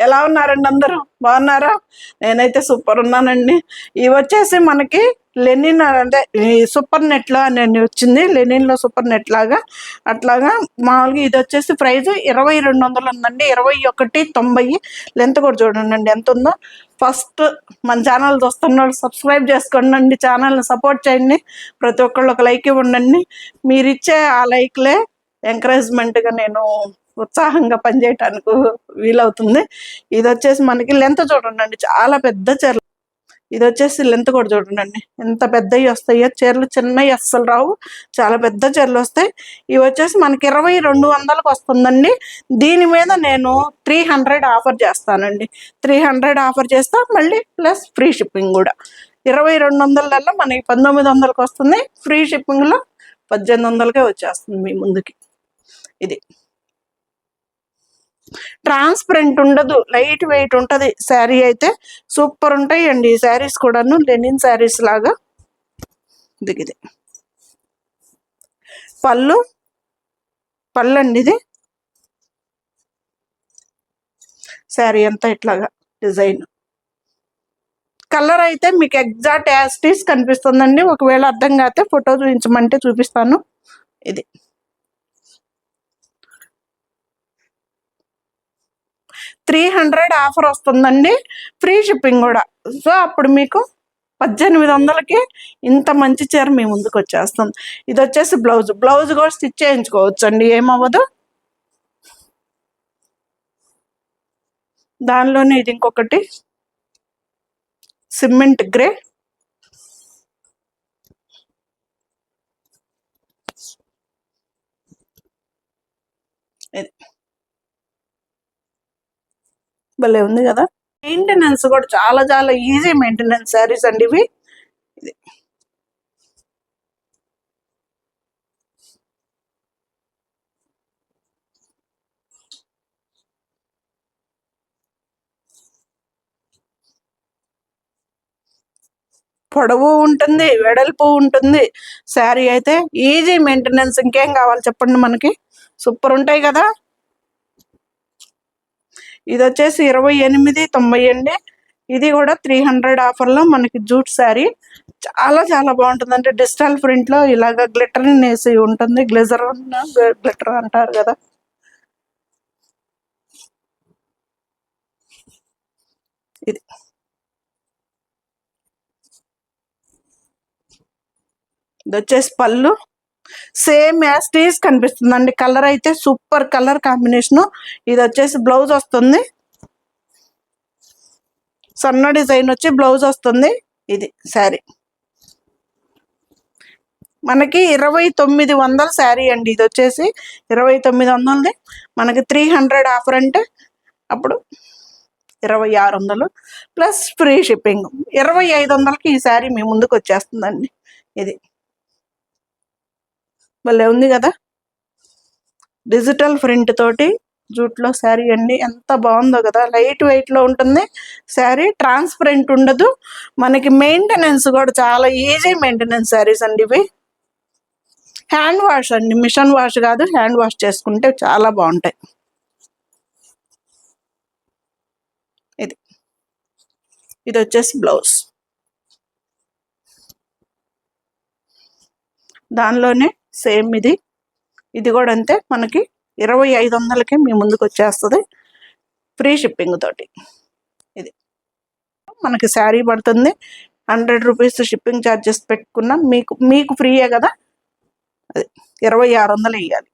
ఎలా ఉన్నారండి అందరూ? బాగున్నారా? నేనైతే సూపర్ ఉన్నానండి. ఇవి వచ్చేసి మనకి లెనిన్ అంటే ఈ సూపర్ నెట్లో అని వచ్చింది. లెనిన్లో సూపర్ నెట్ లాగా అట్లాగా మామూలుగా ఇది వచ్చేసి ప్రైస్ 2200 ఉందండి. 2190. లెంత్ కూడా చూడండి ఎంత ఉందో. ఫస్ట్ మన ఛానల్ చూస్తున్న వాళ్ళు సబ్స్క్రైబ్ చేసుకోండి, ఛానల్ని సపోర్ట్ చేయండి. ప్రతి ఒక్కళ్ళు ఒక లైక్ ఇవ్వండి. మీరు ఇచ్చే ఆ లైక్లే ఎంకరేజ్మెంట్గా నేను ఉత్సాహంగా పనిచేయటానికి వీలవుతుంది. ఇది వచ్చేసి మనకి లెంత్ చూడండి, చాలా పెద్ద చీరలు. ఇది వచ్చేసి లెంత్ కూడా చూడండి ఎంత పెద్దవి వస్తాయో. చీరలు చిన్నవి అస్సలు రావు, చాలా పెద్ద చీరలు వస్తాయి. ఇవి వచ్చేసి మనకి 2200కి వస్తుందండి. దీని మీద నేను 300 ఆఫర్ చేస్తానండి. 300 ఆఫర్ చేస్తా, మళ్ళీ ప్లస్ ఫ్రీ షిప్పింగ్ కూడా. 2200లలో మనకి 1900కి వస్తుంది. ఫ్రీ షిప్పింగ్లో 1800కే వచ్చేస్తుంది మీ ముందుకి. ఇది ట్రాన్స్పరెంట్ ఉండదు, లైట్ వెయిట్ ఉంటుంది. శారీ అయితే సూపర్ ఉంటాయండి. ఈ శారీస్ కూడాను లెనిన్ శారీస్ లాగా. ఇది పళ్ళు అండి. ఇది శారీ అంతా ఇట్లాగా డిజైన్. కలర్ అయితే మీకు ఎగ్జాక్ట్ యాస్టీస్ కనిపిస్తుందండి. ఒకవేళ అర్థం కాకపోతే ఫోటో చూపించమంటే చూపిస్తాను. ఇది 300 ఆఫర్ వస్తుందండి, ఫ్రీ షిప్పింగ్ కూడా. సో అప్పుడు మీకు 1800కి ఇంత మంచి చీర మీ ముందుకు వచ్చేస్తుంది. ఇది వచ్చేసి బ్లౌజ్ కూడా స్టిచ్ చేయించుకోవచ్చు అండి, ఏమవ్వదు. దానిలోనే ఇది ఇంకొకటి సిమెంట్ గ్రే. భలే ఉంది కదా. మెయింటెనెన్స్ కూడా చాలా చాలా ఈజీ మెయింటెనెన్స్ శారీస్ అండి ఇవి. ఇది పొడవు ఉంటుంది, వెడల్పు ఉంటుంది. శారీ అయితే ఈజీ మెయింటెనెన్స్. ఇంకేం కావాలి చెప్పండి మనకి? సూపర్ ఉంటాయి కదా. ఇది వచ్చేసి 2890 అండి. ఇది కూడా 300 ఆఫర్లో మనకి జూట్ శారీ. చాలా చాలా బాగుంటుంది. అంటే డిజిటల్ ప్రింట్లో ఇలాగ గ్లిటర్ వేసి ఉంటుంది. గ్లిటర్ అంటారు కదా. ఇది వచ్చేసి పళ్ళు సేమ్ యాస్టీస్ కనిపిస్తుందండి. కలర్ అయితే సూపర్ కలర్ కాంబినేషను. ఇది వచ్చేసి బ్లౌజ్ వస్తుంది, సన్న డిజైన్ వచ్చి బ్లౌజ్ వస్తుంది. ఇది శారీ మనకి 2900 శారీ అండి. ఇది వచ్చేసి 2900ది. మనకి 300 ఆఫర్ అంటే అప్పుడు 2600 ప్లస్ ఫ్రీ షిప్పింగ్. 2500కి ఈ శారీ మీ ముందుకు వచ్చేస్తుందండి. ఇది భలే ఉంది కదా. డిజిటల్ ప్రింట్ తోటి జూట్లో శారీ అండి. ఎంత బాగుందో కదా. లైట్ వెయిట్లో ఉంటుంది శారీ, ట్రాన్స్పరెంట్ ఉండదు. మనకి మెయింటెనెన్స్ కూడా చాలా ఈజీ మెయింటెనెన్స్ శారీస్ అండి ఇవి. హ్యాండ్ వాష్ అండి, మిషన్ వాష్ కాదు. హ్యాండ్ వాష్ చేసుకుంటే చాలా బాగుంటాయి. ఇది వచ్చేసి బ్లౌజ్. దానిలోనే సేమ్ ఇది కూడా అంతే. మనకి 2500కి మీ ముందుకు వచ్చేస్తుంది ఫ్రీ షిప్పింగ్ తోటి. ఇది మనకి శారీ పడుతుంది. 100 రూపీస్ షిప్పింగ్ ఛార్జెస్ పెట్టుకున్నా మీకు ఫ్రీయే కదా. అది 2600 వేయాలి.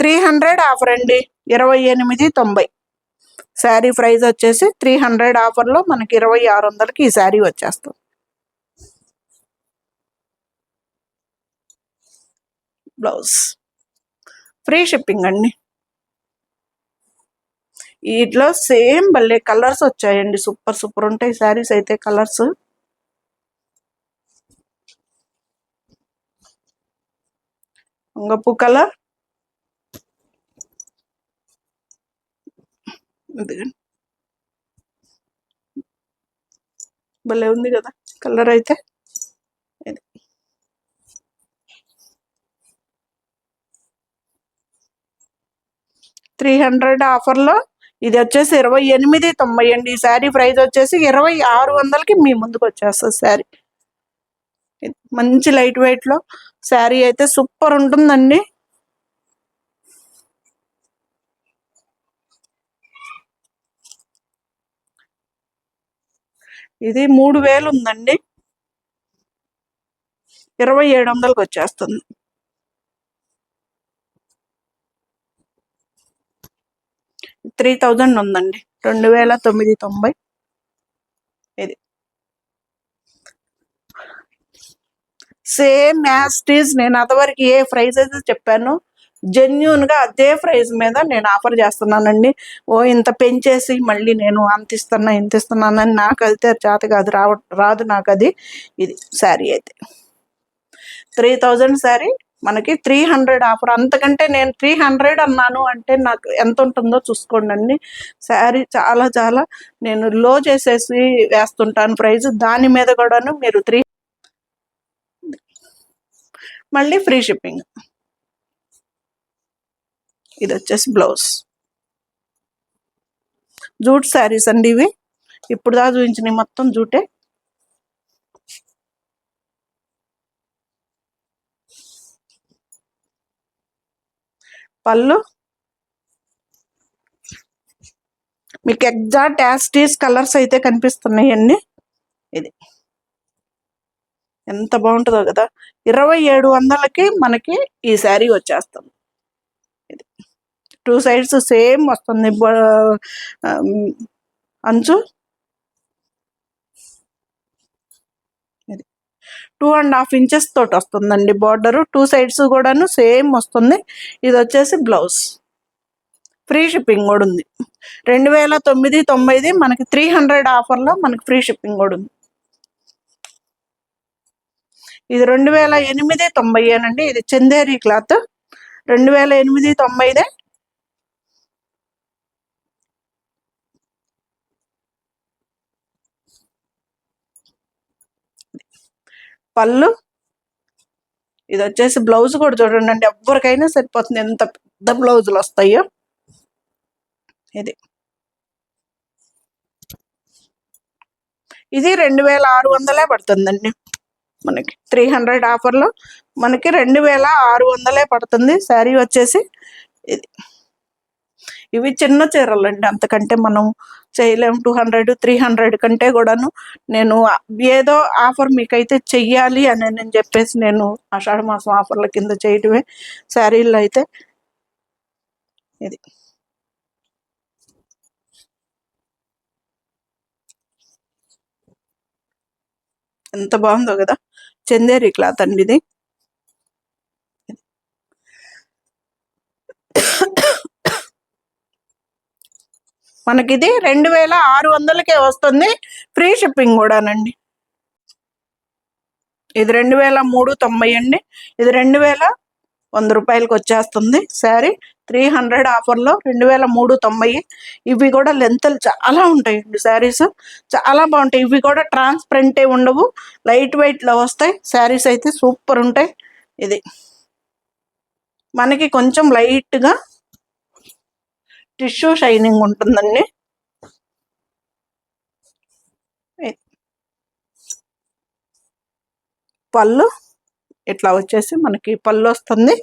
$300 ఆఫర్ అండి. 2890 శారీ ప్రైస్ వచ్చేసి 300 ఆఫర్లో మనకి 2600కి ఈ శారీ వచ్చేస్తుంది. బ్లౌజ్ ఫ్రీ షిప్పింగ్ అండి. వీటిలో సేమ్ భలే కలర్స్ వచ్చాయండి. సూపర్ ఉంటాయి శారీస్ అయితే. కలర్స్ వంగపు కలర్, భలే ఉంది కదా కలర్ అయితే. 300 ఆఫర్లో ఇది వచ్చేసి 28.90 అండి. ఈ శారీ ప్రైస్ వచ్చేసి 2600కి మీ ముందుకు వచ్చేస్తుంది శారీ. మంచి లైట్ వెయిట్లో శారీ అయితే సూపర్ ఉంటుందండి. ఇది 3000 ఉందండి, 2700కి వచ్చేస్తుంది. $3000 ఉందండి, 2990. ఇది సేమ్ యాస్టీస్ నేను అంతవరకు ఏ ప్రైస్ అయితే చెప్పాను జెన్యున్గా అదే ప్రైస్ మీద నేను ఆఫర్ చేస్తున్నానండి. ఇంత పెంచేసి మళ్ళీ నేను అంత ఇస్తున్నా ఇంత ఇస్తున్నానని నాకు అయితే చేత కాదు, రాదు నాకు అది. ఇది శారీ అయితే 3000 శారీ మనకి 300 ఆఫర్. అంతకంటే నేను 300 అన్నాను అంటే నాకు ఎంత ఉంటుందో చూసుకోండి. శారీ చాలా చాలా నేను లో చేసేసి వేస్తుంటాను ప్రైస్. దాని మీద కూడాను మీరు మళ్ళీ ఫ్రీ షిప్పింగ్. ఇది వచ్చేసి బ్లౌజ్. జూట్ శారీస్ అండి ఇవి. ఇప్పుడు దా చూపించిన మొత్తం జూటే. పళ్ళు మీకు ఎగ్జాక్ట్ యాస్టీస్ కలర్స్ అయితే కనిపిస్తున్నాయి అన్ని. ఇది ఎంత బాగుంటుందో కదా. 2700కి మనకి ఈ శారీ వచ్చేస్తుంది. ఇది 2 సైడ్స్ సేమ్ వస్తుంది అంచు. ఇది 2.5 ఇంచెస్ తోటి వస్తుందండి బార్డరు. 2 సైడ్స్ కూడాను సేమ్ వస్తుంది. ఇది వచ్చేసి బ్లౌజ్. ఫ్రీ షిప్పింగ్ కూడా ఉంది. 2990 మనకి 300 ఆఫర్లో మనకి ఫ్రీ షిప్పింగ్ కూడా ఉంది. ఇది 2890 అండి. ఇది చందేరి క్లాత్ 2890. పళ్ళు. ఇది వచ్చేసి బ్లౌజ్ కూడా చూడండి, ఎవరికైనా సరిపోతుంది, ఎంత పెద్ద బ్లౌజులు వస్తాయో. ఇది 2600 పడుతుందండి మనకి. 300 ఆఫర్లో మనకి 2600 పడుతుంది శారీ వచ్చేసి. ఇది ఇవి చిన్న చీరలు అండి, అంతకంటే మనం చేయలేము. 200 300 కంటే కూడాను నేను ఏదో ఆఫర్ మీకైతే చెయ్యాలి అని నేను చెప్పేసి నేను ఆషాఢ మాసం ఆఫర్ల కింద చేయటమే శారీల్లో అయితే. ఇది ఎంత బాగుందో కదా, చందేరి క్లాత్ అండి ఇది. మనకి ఇది 2600కే వస్తుంది, ఫ్రీ షిప్పింగ్ కూడానండి. ఇది 2390 అండి. ఇది 2100 రూపాయలకి వచ్చేస్తుంది శారీ. 300 ఆఫర్లో 2390. ఇవి కూడా లెంత్లు చాలా ఉంటాయండి శారీస్, చాలా బాగుంటాయి. ఇవి కూడా ట్రాన్స్పరెంటే ఉండవు, లైట్ వెయిట్లో వస్తాయి శారీస్ అయితే సూపర్ ఉంటాయి. ఇది మనకి కొంచెం లైట్గా టిష్యూ షైనింగ్ ఉంటుందండి. పళ్ళు ఇట్లా వచ్చేసి మనకి పళ్ళు వస్తుంది.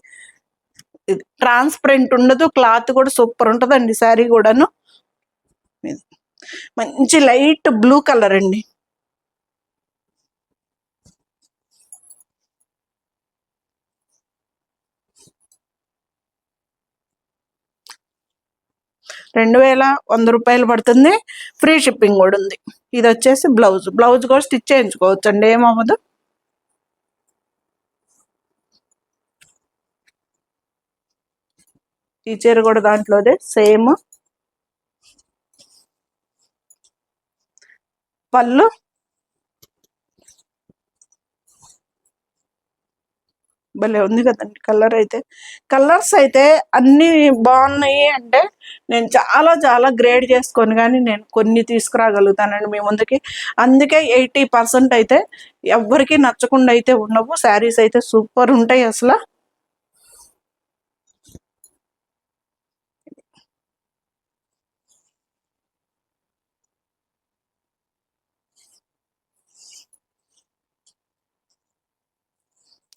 ఇది ట్రాన్స్పరెంట్ ఉండదు, క్లాత్ కూడా సూపర్ ఉంటుందండి శారీ కూడాను. మంచి లైట్ బ్లూ కలర్ అండి. ₹2100 పడుతుంది, ఫ్రీ షిప్పింగ్ కూడా ఉంది. ఇది వచ్చేసి బ్లౌజ్. బ్లౌజ్ కూడా స్టిచ్ చేయించుకోవచ్చు అండి, ఏమవ్వదు. ఈ చీర కూడా దాంట్లోదే సేమ్. పళ్ళు భలే ఉంది కదండి కలర్ అయితే. కలర్స్ అయితే అన్నీ బాగున్నాయి అంటే నేను చాలా చాలా గ్రేడ్ చేసుకొని కానీ నేను కొన్ని తీసుకురాగలుగుతానండి మీ ముందుకి. అందుకే 80% అయితే ఎవ్వరికి నచ్చకుండా అయితే ఉండవు. శారీస్ అయితే సూపర్ ఉంటాయి అసలు.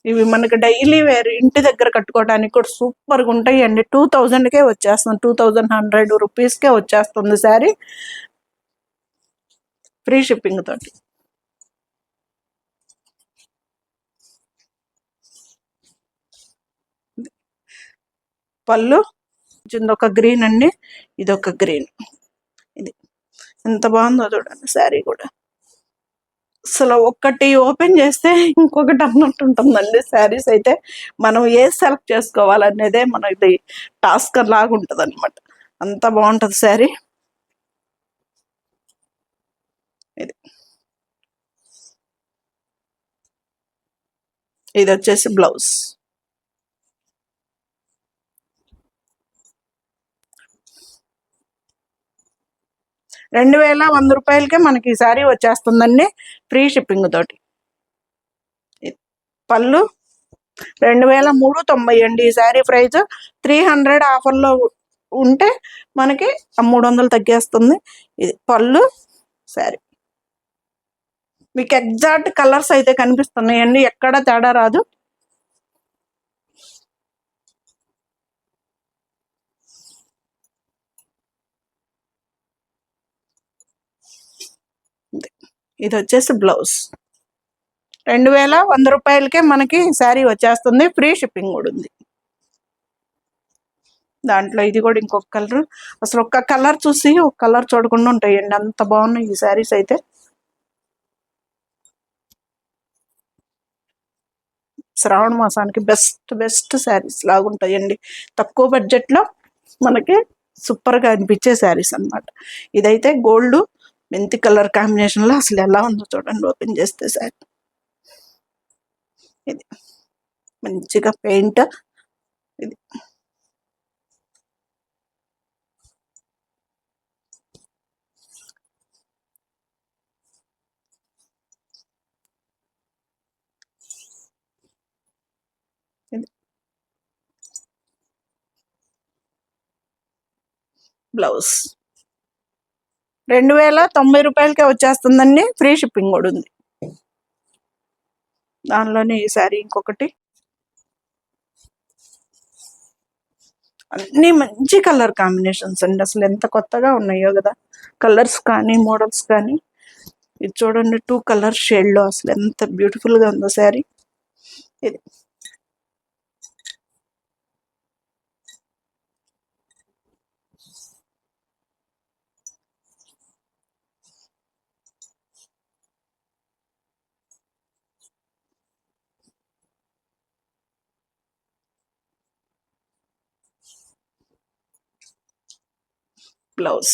ఇవి మనకి డైలీ వేర్ ఇంటి దగ్గర కట్టుకోవడానికి కూడా సూపర్గా ఉంటాయండి. 2000కే వచ్చేస్తుంది, 2100 రూపీస్కే వచ్చేస్తుంది శారీ, ఫ్రీ షిప్పింగ్ తోటి. పళ్ళు ఒక గ్రీన్ అండి, ఇది ఒక గ్రీన్. ఇది ఎంత బాగుందో చూడండి శారీ కూడా. అసలు ఒక్కటి ఓపెన్ చేస్తే ఇంకొకటి అన్నట్టు ఉంటుందండి శారీస్ అయితే. మనం ఏ సెలెక్ట్ చేసుకోవాలనేదే మనది టాస్క్ లాగా ఉంటుంది అనమాట. అంత బాగుంటుంది శారీ. ఇది ఇది వచ్చేసి బ్లౌజ్. రూ. 2100కే మనకి ఈ శారీ వచ్చేస్తుందండి, ఫ్రీ షిప్పింగ్ తోటి. పళ్ళు 2390 అండి ఈ శారీ ప్రైస్. 300 ఆఫర్లో ఉంటే మనకి 300 తగ్గేస్తుంది. ఇది పళ్ళు శారీ. మీకు ఎగ్జాక్ట్ కలర్స్ అయితే కనిపిస్తున్నాయండి, ఎక్కడ తేడా రాదు. ఇది వచ్చేసి బ్లౌజ్. 2100 రూపాయలకే మనకి శారీ వచ్చేస్తుంది, ఫ్రీ షిప్పింగ్ కూడా ఉంది. దాంట్లో ఇది కూడా ఇంకొక కలర్. అసలు ఒక్క కలర్ చూసి ఒక కలర్ చూడకుండా ఉంటాయండి, అంత బాగున్నాయి ఈ శారీస్ అయితే. శ్రావణ మాసానికి బెస్ట్ బెస్ట్ శారీస్ లాగుంటాయండి, తక్కువ బడ్జెట్లో మనకి సూపర్గా అనిపించే శారీస్ అనమాట. ఇదైతే గోల్డ్ మెంతి కలర్ కాంబినేషన్లో అసలు ఎలా ఉందో చూడండి ఓపెన్ చేస్తే శారీ. ఇది మంచిగా పెయింట్. ఇది బ్లౌజ్. 2090 రూపాయలకే వచ్చేస్తుందండి, ఫ్రీ షిప్పింగ్ కూడా ఉంది. దానిలోనే ఈ శారీ ఇంకొకటి. అన్ని మంచి కలర్ కాంబినేషన్స్ అండి, అసలు ఎంత కొత్తగా ఉన్నాయో కదా కలర్స్ కానీ మోడల్స్ కానీ. ఇది చూడండి 2 కలర్ షేడ్లో అసలు ఎంత బ్యూటిఫుల్గా ఉందో శారీ. ఇది బ్లౌజ్.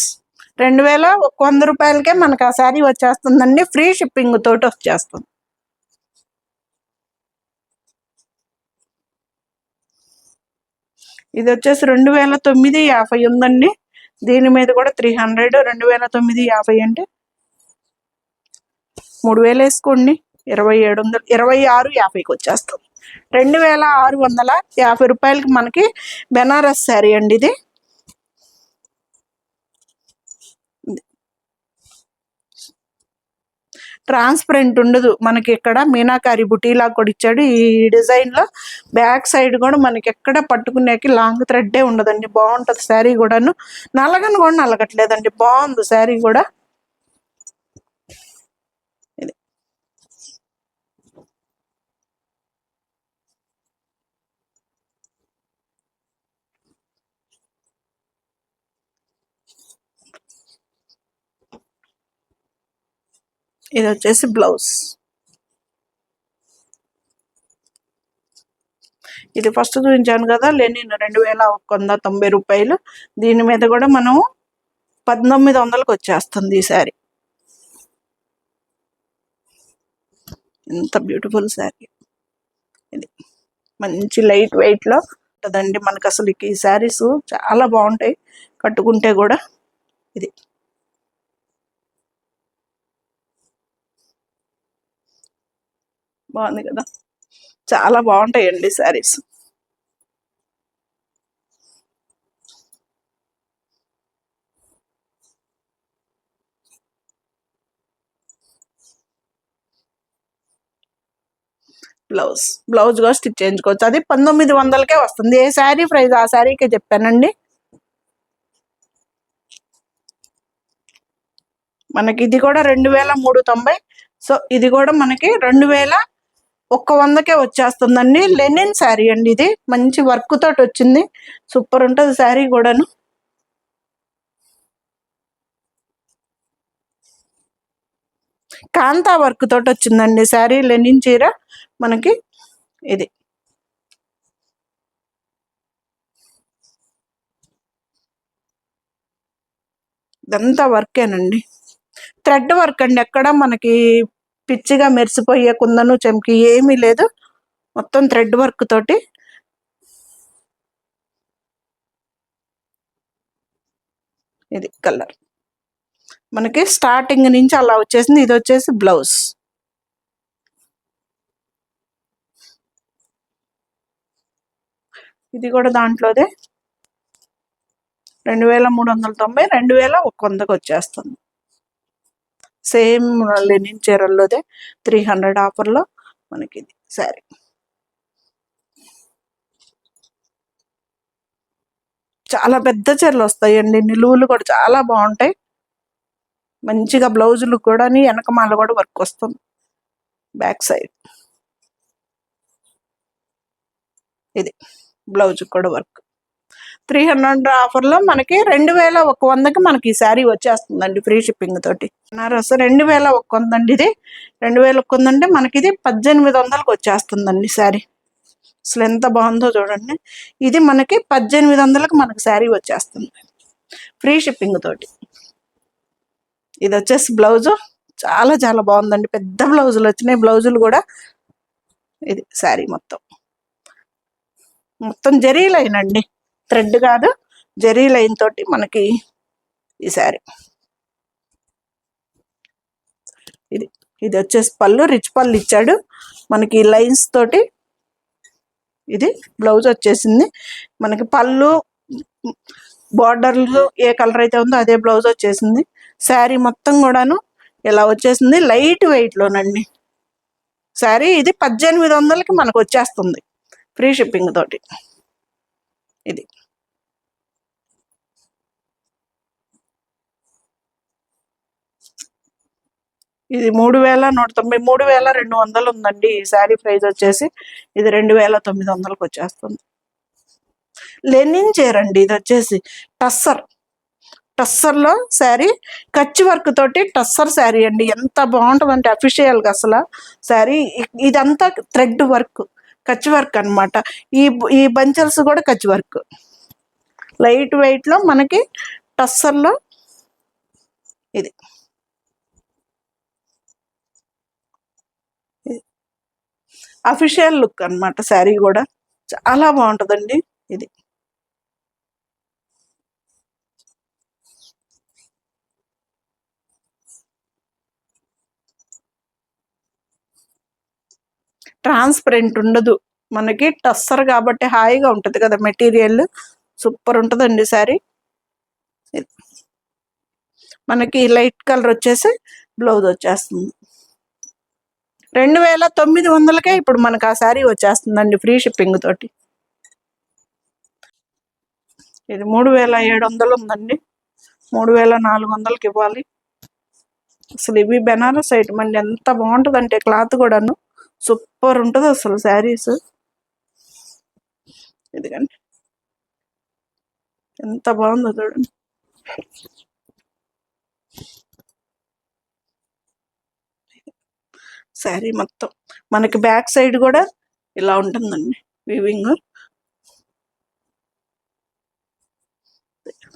2100 రూపాయలకే మనకు ఆ శారీ వచ్చేస్తుందండి, ఫ్రీ షిప్పింగ్ తోటి వచ్చేస్తుంది. ఇది వచ్చేసి 2950 ఉందండి, దీని మీద కూడా 300. 2950 అంటే 3000 వేసుకోండి, 2700, 2650కి వచ్చేస్తుంది. 2650 రూపాయలకి మనకి బెనారస్ శారీ అండి. ఇది ట్రాన్స్పరెంట్ ఉండదు మనకి, ఇక్కడ మీనాకారి బుటీలా కూడా ఇచ్చాడు. ఈ డిజైన్లో బ్యాక్ సైడ్ కూడా మనకి ఎక్కడ పట్టుకునేకి లాంగ్ థ్రెడ్డే ఉండదండి, బాగుంటుంది శారీ కూడాను. నల్లగని కూడా నలగట్లేదండి, బాగుంది శారీ కూడా. ఇది ఇది వచ్చేసి బ్లౌజ్. ఇది ఫస్ట్ చూపించాను కదా లెనిన్, 2190 రూపాయలు. దీని మీద కూడా మనం 1900కి వచ్చేస్తుంది ఈ శారీ. ఎంత బ్యూటిఫుల్ శారీ. ఇది మంచి లైట్ వెయిట్లో ఉంటుందండి మనకు. అసలు ఈ శారీస్ చాలా బాగుంటాయి కట్టుకుంటే కూడా. ఇది బాగుంది కదా, చాలా బాగుంటాయండి శారీస్. బ్లౌజ్ బ్లౌజ్ కూడా స్టిచ్ చేయించుకోవచ్చు. అది 1900కే వస్తుంది. ఏ శారీ ప్రైస్ ఆ శారీకే చెప్పానండి. మనకి ఇది కూడా 2390. సో ఇది కూడా మనకి 2100కే వచ్చేస్తుందండి. లెనిన్ శారీ అండి, ఇది మంచి వర్క్ తోటి వచ్చింది. సూపర్ ఉంటుంది శారీ కూడాను. కాంతా వర్క్ తోటి వచ్చిందండి శారీ. లెనిన్ చీర మనకి ఇది. ఇదంతా వర్కేనండి, థ్రెడ్ వర్క్ అండి. ఎక్కడ మనకి పిచ్చిగా మెరిసిపోయే కుందను చెంకి ఏమీ లేదు, మొత్తం థ్రెడ్ వర్క్ తోటి. ఇది కలర్ మనకి స్టార్టింగ్ నుంచి అలా వచ్చేసింది. ఇది వచ్చేసి బ్లౌజ్. ఇది కూడా దాంట్లోదే 2390, 2100కి వచ్చేస్తుంది. సేమ్ లెనిన్ చీరల్లోదే 300 ఆఫర్లో మనకి ఇది శారీ. చాలా పెద్ద చీరలు వస్తాయండి, నిలువులు కూడా చాలా బాగుంటాయి. మంచిగా బ్లౌజులు కూడా వెనకమాల కూడా వర్క్ వస్తుంది. బ్యాక్ సైడ్ ఇది బ్లౌజ్ కూడా వర్క్. 300 ఆఫర్లో మనకి 2100కి మనకి ఈ శారీ వచ్చేస్తుందండి, ఫ్రీ షిప్పింగ్ తోటి. బనారస్ 2100 అండి. ఇది 2100 అంటే మనకి ఇది 1800కి వచ్చేస్తుందండి శారీ. అసలు ఎంత బాగుందో చూడండి. ఇది మనకి 1800కి మనకి శారీ వచ్చేస్తుంది, ఫ్రీ షిప్పింగ్ తోటి. ఇది వచ్చేసి బ్లౌజు. చాలా చాలా బాగుందండి, పెద్ద బ్లౌజులు వచ్చినాయి. బ్లౌజులు కూడా ఇది శారీ మొత్తం జరీ లైన్ అండి, థ్రెడ్ కాదు, జరీ లైన్ తోటి మనకి ఈ శారీ. ఇది ఇది వచ్చేసి పళ్ళు, రిచ్ పళ్ళు ఇచ్చాడు మనకి లైన్స్ తోటి. ఇది బ్లౌజ్ వచ్చేసింది మనకి. పళ్ళు బార్డర్లు ఏ కలర్ అయితే ఉందో అదే బ్లౌజ్ వచ్చేసింది. శారీ మొత్తం కూడాను ఇలా వచ్చేసింది, లైట్ వెయిట్లోనండి శారీ. ఇది 1800కి మనకు వచ్చేస్తుంది, ఫ్రీ షిప్పింగ్ తోటి. ఇది ఇది 3190, 3200 ఉందండి ఈ శారీ ప్రైస్ వచ్చేసి. ఇది 2900కి వచ్చేస్తుంది. లెనిన్ చీర అండి, ఇది వచ్చేసి టస్సర్లో శారీ, కచ్చి వర్క్ తోటి టస్సర్ శారీ అండి. ఎంత బాగుంటుందంటే అఫీషియల్గా అసలు శారీ. ఇదంతా థ్రెడ్ వర్క్, కచ్చి వర్క్ అనమాట. ఈ బంచెల్స్ కూడా కచ్చి వర్క్, లైట్ వెయిట్లో మనకి టస్సర్లో. ఇది అఫీషియల్ లుక్ అనమాట శారీ కూడా, చాలా బాగుంటుందండి. ఇది ట్రాన్స్పరెంట్ ఉండదు మనకి, టస్సర్ కాబట్టి హాయిగా ఉంటుంది కదా మెటీరియల్. సూపర్ ఉంటుందండి శారీ. మనకి లైట్ కలర్ వచ్చేసి బ్లౌజ్ వచ్చేస్తుంది. 2900కే ఇప్పుడు మనకు ఆ శారీ వచ్చేస్తుందండి, ఫ్రీ షిప్పింగ్ తోటి. ఇది 3700 ఉందండి, 3400కి ఇవ్వాలి. అసలు ఇవి బెనారస్ ఐటమ్ అండి, ఎంత బాగుంటుందంటే క్లాత్ కూడాను సూపర్ ఉంటుంది అసలు శారీస్. ఇదిగండి ఎంత బాగుందో చూడండి. శారీ మొత్తం మనకి బ్యాక్ సైడ్ కూడా ఇలా ఉంటుందండి వీవింగ్.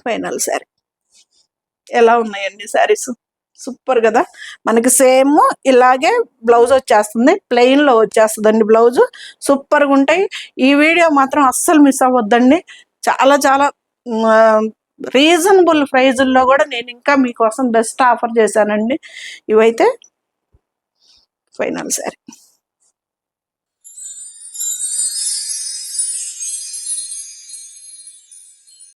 ఫైనల్ శారీ ఎలా ఉన్నాయండి శారీస్, సూపర్ కదా. మనకి సేమ్ ఇలాగే బ్లౌజ్ వచ్చేస్తుంది, ప్లెయిన్లో వచ్చేస్తుందండి బ్లౌజ్. సూపర్గా ఉంటాయి. ఈ వీడియో మాత్రం అస్సలు మిస్ అవ్వద్దండి. చాలా చాలా రీజనబుల్ ప్రైజుల్లో కూడా నేను ఇంకా మీకోసం బెస్ట్ ఆఫర్ చేశానండి. ఇవైతే ఫైనల్ శారీ.